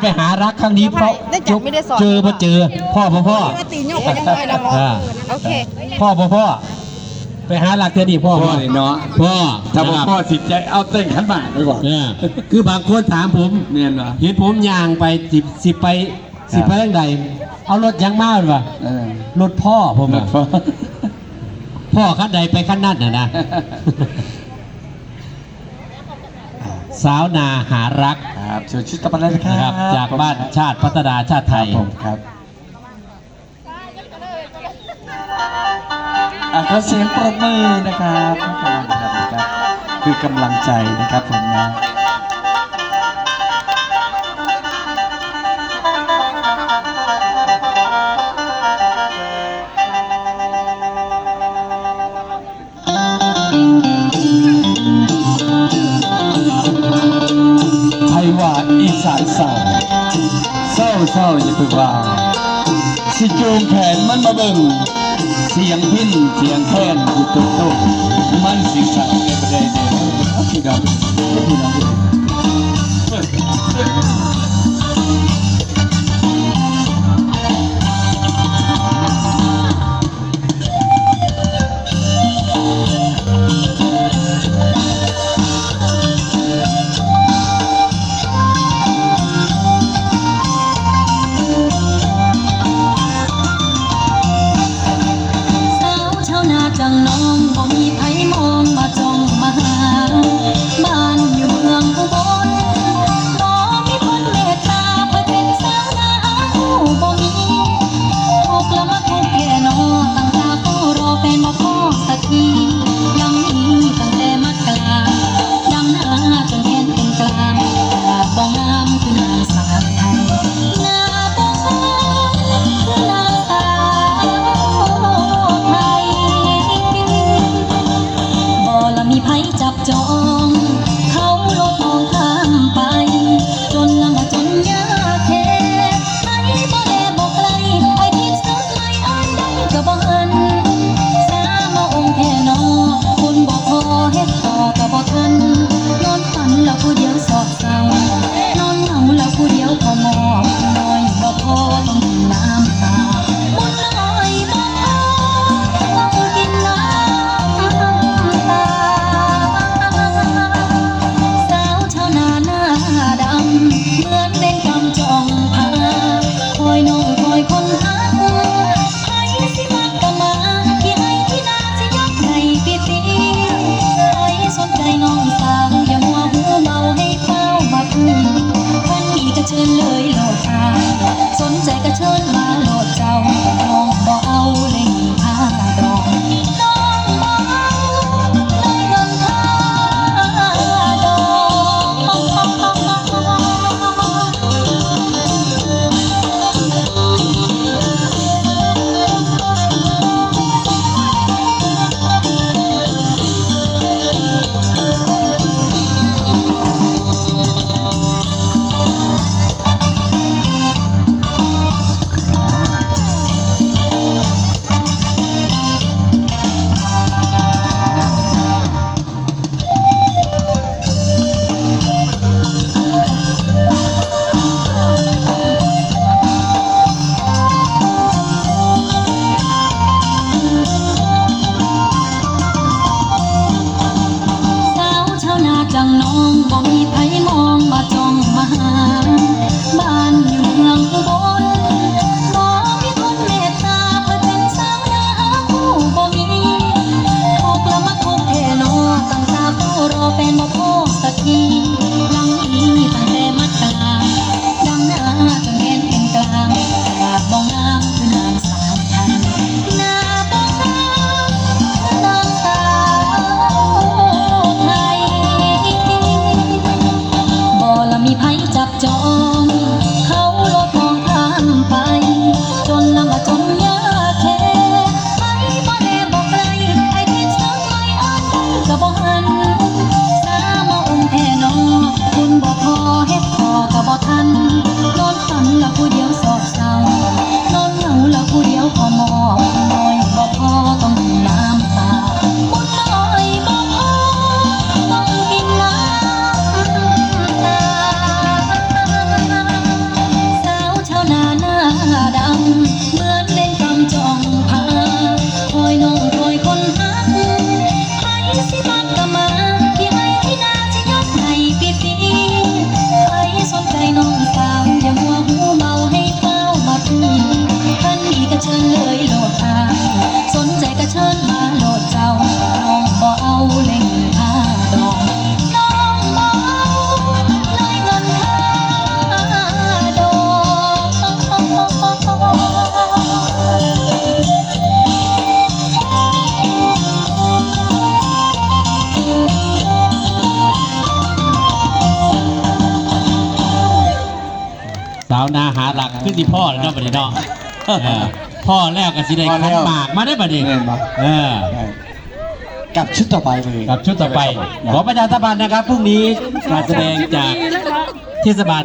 ไปหารักครั้งนี้เพราะเจอมาเจอพ่อโอเคพ่อไปหารักเธอดีพ่อเลยเนาะพ่อถ้าพ่อสิใจเอาเต้นขันหมากไปก่อนคือบางคนถามผมเนี่ยเนาะเห็นผมย่างไปสิไปทางใดเอารถยังมาหรือเปล่ารถพ่อผมพ่อขั้นใดไปขั้นนั่นนะสาวนาหารักครับเชิญชิดตะปันเลยนะครับจากบ้านชาติพัฒนาชาติไทยครับขอเสียงปรบมือนะครับคือกำลังใจนะครับผมนะไทยว่าอีสานเศร้าอย่าเพิ่งว่าสิจูงแขนมันมาเบิ่งเสียงพิ้นเสียงแค้นอยู่ตุ๊กมันสิสาวในประเดี๋ยวพี่น้องจังน้องบ่มีไผมองมาจ้องมาหาบ้านอยู่เมืองอุบลบ่มีคนเมตตาเพื่อเป็นสาวนาบ่มีทุกข์ละมาทุกข์แค่นอตั้งตาเฝ้ารอแฟนบ่พอสักทียังมีตั้งแต่มัดกลางดำหน้าจนแขนเป็นกลางตาบ่งามคือนางสาวไทยหน้าบ่งามคือนางสาวไทยมีไผจับจองเขาโลดมองข้ามไปจนละมาจนยากแค่ไผบ่แลบอกไกลไอ้ทิศสุดไม่อ่านได้ก็บ่หันสามาองค์แค่นอคนบ่พอเฮ็ดต่อก็บ่ทันนอนฝันแล้วผู้เดียวสอดเศร้านอนเหงาแล้วผู้เดียวพอมองน้อยบ่พอต้องกินน้ำตาบุญน้อยบ่พอต้องกินน้ำตาเหมือนเป็นกำจองพาคอยน้องคอยคนหักให้สิมักกะมาที่ให้ที่นาสิยกให้ปีให้สนใจน้องสาวอย่ามัวหูเมาให้เฝ้ามาพูดคันมีก็เชิญเลยโหลดตาสนใจก็เชิญมาโหลดเจ้าน้องบ่เอาเลยผ้าดองน้องบ่เอาเลยเงินผ้าดอง สาวนาหาหลักขึ้นที่พ่อแล้วเนาะบัดนี้เนาะพ่อแล้วก็สิได้ขันหมากมาได้บัดนี้กับชุดต่อไปเลย กับชุดต่อไปขอประชาสัมพันธ์นะครับพรุ่งนี้การแสดงจากเทศบาล